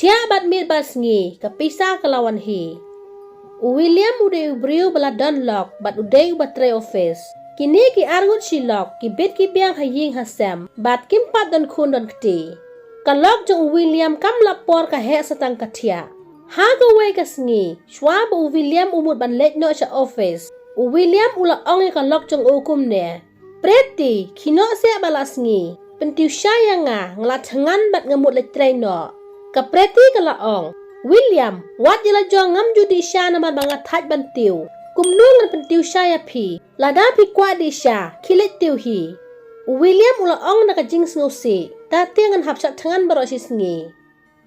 Tia bat mir bas ngi kapisa kelawan hi. William udah ubriu bala Dunlock bat udah ubatre office. Kini ki argut silok ki bit ki biang haying hasem bat kimpat dan kun dan keti. Kalok jong William kam lapor ka he satang katia. Ha go way kasngi shwa bu William umut ban let no sa office. William ula ong kalok jong ukum ne. Preti kino se balasngi. Pentiu syaya nga ngelatangan bat ngemut letre no. Kapreti kalaong. William, wat jela jong ngam judi sya naman bangat hat bantiu. Kumnungan pentiu syaya pi. Lada pi kwa di sya, kilit tiu hi. William ula ong nakajing snusi. Tati ngan hapsak tangan barosi sengi.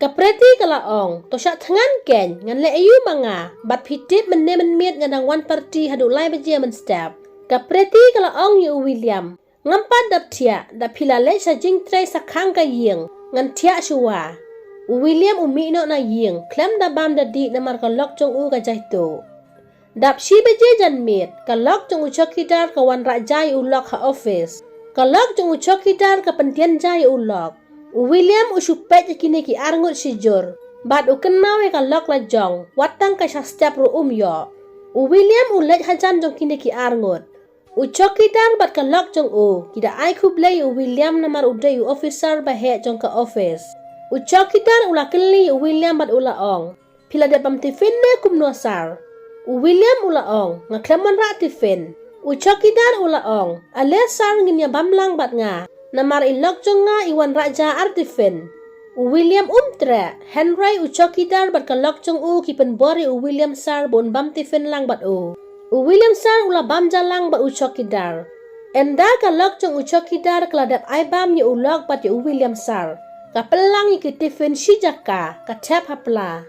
Kapreti kalaong. Tosyak tangan ken ngan le ayu manga. Bat pitip menemen miet ngan wan parti hadu lai bajia men step. Kapreti kalaong yu William. Ngampat dap tia, dap pilale sa jing tray sa kang ka ying. Ngan tia syua. William umino na ying, klem da bam da di na mar kalok jong u ka jahto. Dap si beje jan mit, kalok jong u chokidar ka wan rajai ulok ha office. Kalok jong u chokidar ka pentian jai ulok. William usupet kini ki arngut si jur. Bat u kenau kalok la jong, watang ka sastap ru yo. William ulet hajan jong kini ki arngut. U chokidar bat kalok jong u, kida ai kublai William na mar udai officer bahe jong ka office. Uchokidar ula keli William bat ula ong. Pila de pam tifin me kum nosar. William ula ong ngaklemon ra tifin. Uchokidar ula ong alesar nginya bamlang bat nga. Namar ilok jong nga iwan raja artifin. William umtre Henry uchokidar bat kalok jong u kipen bori William sar bon bam tifin lang bat u. William sar ula bam jalang bat uchokidar. Enda kalok jong uchokidar keladat ai bam ye ulok bat ye William sar. Kapelang ikitifin si jaka katep hapla.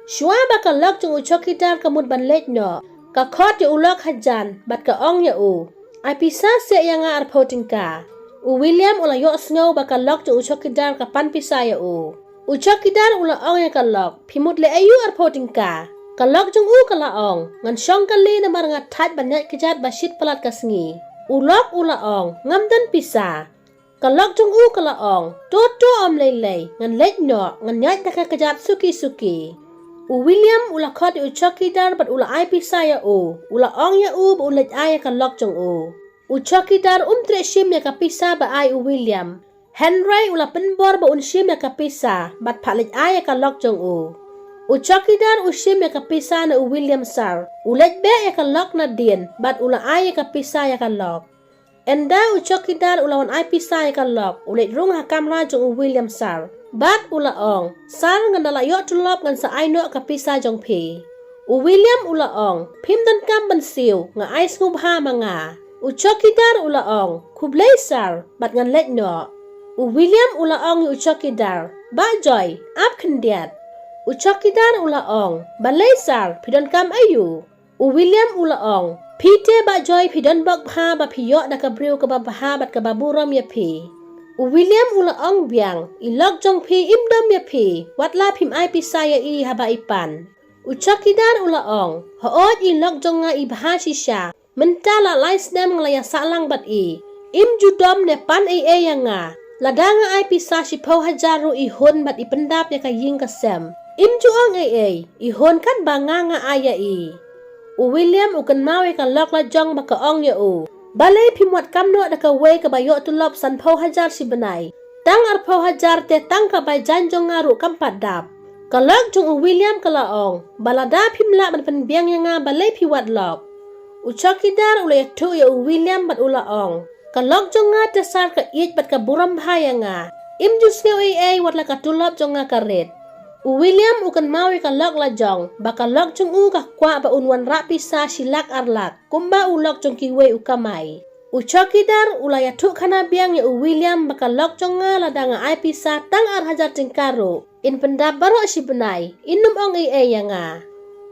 Shua baka lok jong uchokidar kamut ban let no. Ka khot ya ulok hajan bat ka ong ya u. Ai pisa se yang arpoting ka. William ula yok snow baka lok jong uchokidar ka pan pisa ya u. Uchokidar ula ong ya ka lok pimut le ayu arpoting ka. Ka lok jong u kala ong ngan syong kali na mar nga tat banyak kejat basit pelat kasngi. Ulok ula ong ngamdan pisa. Kalok jong u kalaong, toto om lelei, ngan let no, ngan nyat taka kejat suki-suki. William ula khot uchokidar bat ula ai pisaya u, ula ong ya u ba ulet ai kalok jong u. Uchokidar tre shim ya kapisa ba ai William. Henry ula penbor ba shim ya kapisa, bat palit ai kalok jong u. Uchokidar shim ya kapisa na William sar, ulet be ya kalok na din, bat ula ai kapisa ya kalok. Enda uchokidar ulawan ai pisay kalok ulit rung hakam ra jong William sar. Bat ula ong sar ngan dalayok tulop ngan sa ai no kapisa jong pi. William ula ong pim dan kam bansiw nga ai ngubha manga. Uchokidar ula ong kublay sar bat ngan let no. William ula ong uchokidar ba joy ap kendiat. Uchokidar ula ong balay sar pidon kam ayu. William ula ong Pite ba joy pidon bak bha ba piyok na kabriw ka ba bha bat ka baburam ya pi. William ula ong biang ilok jong pi imdom ya pi watla pim ai pisaya i haba ipan. Uchokidar ula ong hood ilok jong nga ibha sisya mentala lais dem nglaya salang bat i. Im judom ne pan ai yang nga lada nga ai pisa si pau hajaru ihon bat ipendap ya kaying kasem. Im juong ai ihon kan ba nga aya i. William ukan mawe ka lok la jong baka ong ya u. Balay pimwat kamno da ka way ka bayo tulop san pau hajar si benay. Tang ar pau hajar te tang ka bay janjong ngaru kampat dap. Ka lok jong William ka laong. Balada pimla man penbiang yang nga balay piwat lok. Uchokidar ulay tu ya William bat ula ong. Ka lok jong nga tesar ka it bat ka buram bahaya nga. Im jus nga ay wat la ka tulop jong nga karit. William ukan mawi ka lok la jong, baka lok jong u ka kwa ba unwan rapi sa silak arlak, kumba ulok jong kiwe ukamay. Uchokidar ulaya tuk kana biang ya William baka lok jong nga lada nga ay pisa tang ar hajar tingkaro, in pendap baro si benay, inum ong ay nga.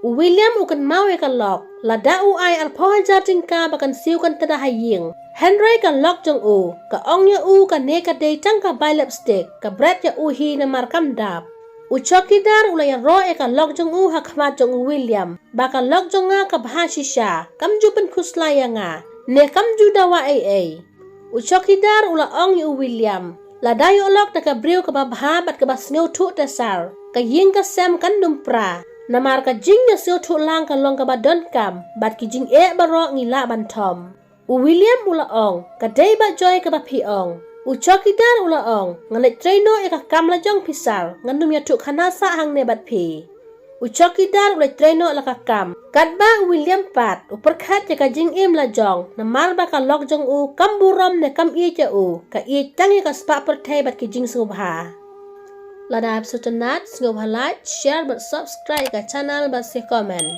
William ukan mawi ka lok, lada u ay ar po hajar tingka bakan siw kan tada haying. Henry ka lok jong u, ka ong ya u ka neka day tang ka bay lipstick, ka bret ya uhi na markam dap. Uchokidar ulaya ro ka lok jong u hakmat jong William baka lok jong nga ka bahasi siya kamju pen kuslaya nga ne kamju dawa ay. Uchokidar ula ong yu William La dayo lok ta ka brio ka babha bat ka basngeu thu ta sar. Ka ying ka sem kan dumpra. Namar ka jing ya seo thu lang ka long ka badon kam. Bat ki jing barok ngila bantom. William ulaong. Ka day ba joy ka ba piong. Chokidar ulaong. Ngalit traino ka kam la jong pisar. Ngandum ya thu khanasa hang ne bat pi. Chokidar ulai traino la ka kam. Katba William pat. Perkhat ya ka jing la jong. Namar ba ka lok jong kamburam ne kam cha ka tangi ka spa pertai bat ki jing subha. Lada episode nat, like, share, but subscribe ke channel, but comment.